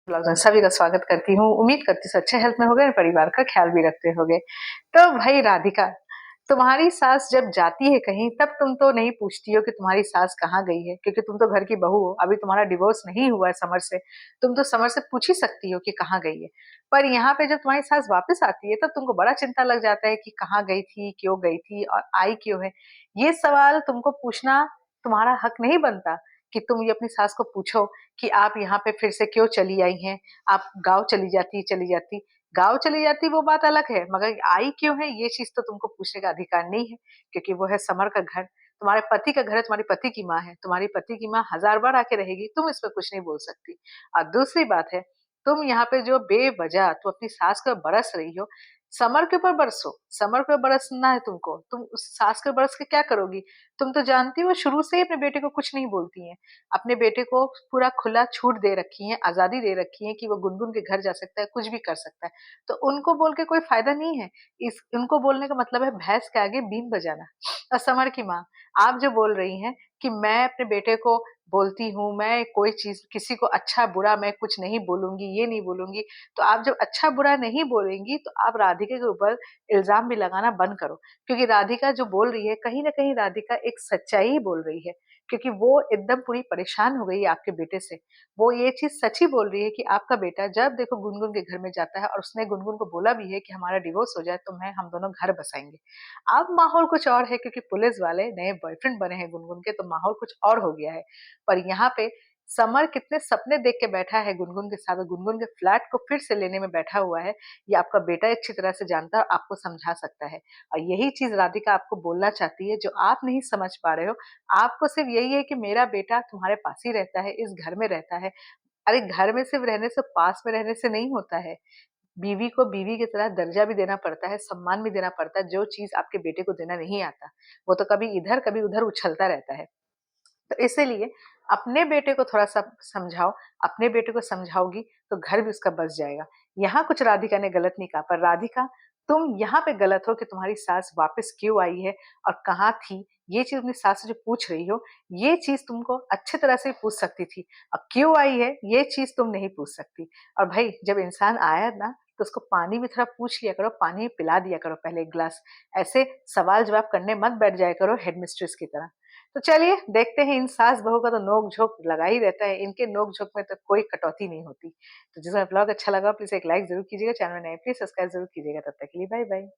Blog में सभी का स्वागत करती हूँ। उम्मीद करती हूँ अच्छे हेल्थ में होगे, परिवार का ख्याल भी रखते होगे। तो भाई राधिका, तुम्हारी सास जब जाती है कहीं तब तुम तो नहीं पूछती हो कि तुम्हारी सास कहाँ गई है, क्योंकि तुम तो घर की बहू हो। अभी तुम्हारा डिवोर्स नहीं हुआ है समर से। तुम तो समर से पूछ ही सकती हो कि कहाँ गई है। पर यहाँ पे जब तुम्हारी सास वापस आती है तब तुमको बड़ा चिंता लग जाता है कि कहाँ गई थी, क्यों गई थी और आई क्यों है। ये सवाल तुमको पूछना तुम्हारा हक नहीं बनता कि तुम ये अपनी सास को पूछो कि आप यहाँ पे फिर से क्यों चली आई हैं। आप गाँव चली जाती गाँव चली जाती वो बात अलग है, मगर आई क्यों है ये चीज तो तुमको पूछने का अधिकार नहीं है, क्योंकि वो है समर का घर, तुम्हारे पति का घर है, तुम्हारे पति की माँ है। तुम्हारी पति की माँ हजार बार आके रहेगी, तुम इस पर कुछ नहीं बोल सकती। और दूसरी बात है, तुम यहाँ पे जो बेवजह तुम अपनी सास को बरस रही हो, समर के ऊपर बरसो। समर के ऊपर बरसना है तुमको, तुम उस सास के बरस के क्या करोगी। तुम तो जानती हो शुरू से ही अपने बेटे को कुछ नहीं बोलती हैं। अपने बेटे को पूरा खुला छूट दे रखी है, आजादी दे रखी है कि वो गुनगुन के घर जा सकता है, कुछ भी कर सकता है। तो उनको बोल के कोई फायदा नहीं है। इस उनको बोलने का मतलब है भैंस के आगे बीन बजाना। और समर की माँ, आप जो बोल रही हैं कि मैं अपने बेटे को बोलती हूँ, मैं कोई चीज किसी को अच्छा बुरा मैं कुछ नहीं बोलूंगी, ये नहीं बोलूंगी। तो आप जब अच्छा बुरा नहीं बोलेंगी तो आप राधिका के ऊपर इल्जाम भी लगाना बंद करो, क्योंकि राधिका जो बोल रही है कहीं ना कहीं राधिका एक सच्चाई ही बोल रही है, क्योंकि वो एकदम पूरी परेशान हो गई है आपके बेटे से। वो ये चीज सच ही बोल रही है कि आपका बेटा जब देखो गुनगुन के घर में जाता है, और उसने गुनगुन को बोला भी है कि हमारा डिवोर्स हो जाए तो मैं हम दोनों घर बसाएंगे। अब माहौल कुछ और है, क्योंकि पुलिस वाले नए बॉयफ्रेंड बने हैं गुनगुन के, तो माहौल कुछ और हो गया है। पर यहाँ पे समर कितने सपने देख के बैठा है गुनगुन के साथ, और गुनगुन के फ्लैट को फिर से लेने में बैठा हुआ है, ये आपका बेटा अच्छी तरह से जानता है और आपको समझा सकता है। और यही चीज राधिका आपको बोलना चाहती है जो आप नहीं समझ पा रहे हो। आपको सिर्फ यही है कि मेरा बेटा तुम्हारे पास ही रहता है, इस घर में रहता है। अरे घर में सिर्फ रहने से, पास में रहने से नहीं होता है। बीवी को बीवी की तरह दर्जा भी देना पड़ता है, सम्मान भी देना पड़ता है, जो चीज आपके बेटे को देना नहीं आता। वो तो कभी इधर कभी उधर उछलता रहता है। तो इसीलिए अपने बेटे को थोड़ा सा समझाओ। अपने बेटे को समझाओगी तो घर भी उसका बस जाएगा। यहाँ कुछ राधिका ने गलत नहीं कहा, पर राधिका तुम यहाँ पे गलत हो कि तुम्हारी सास वापस क्यों आई है और कहाँ थी। ये चीज अपनी सास से जो पूछ रही हो, ये चीज तुमको अच्छे तरह से पूछ सकती थी। अब क्यों आई है ये चीज तुम नहीं पूछ सकती। और भाई जब इंसान आया ना तो उसको पानी भी थोड़ा पूछ लिया करो, पानी भी पिला दिया करो पहले एक गिलास। ऐसे सवाल जवाब करने मत बैठ जाया करो हेड मिस्ट्रेस की तरह। तो चलिए देखते हैं, इन सास बहू का तो नोक झोंक लगा ही रहता है, इनके नोक झोंक में तो कोई कटौती नहीं होती। तो जिसमें ब्लॉग अच्छा लगा प्लीज एक लाइक जरूर कीजिएगा, चैनल में नए प्लीज सब्सक्राइब जरूर कीजिएगा। तब तक के लिए बाय बाय।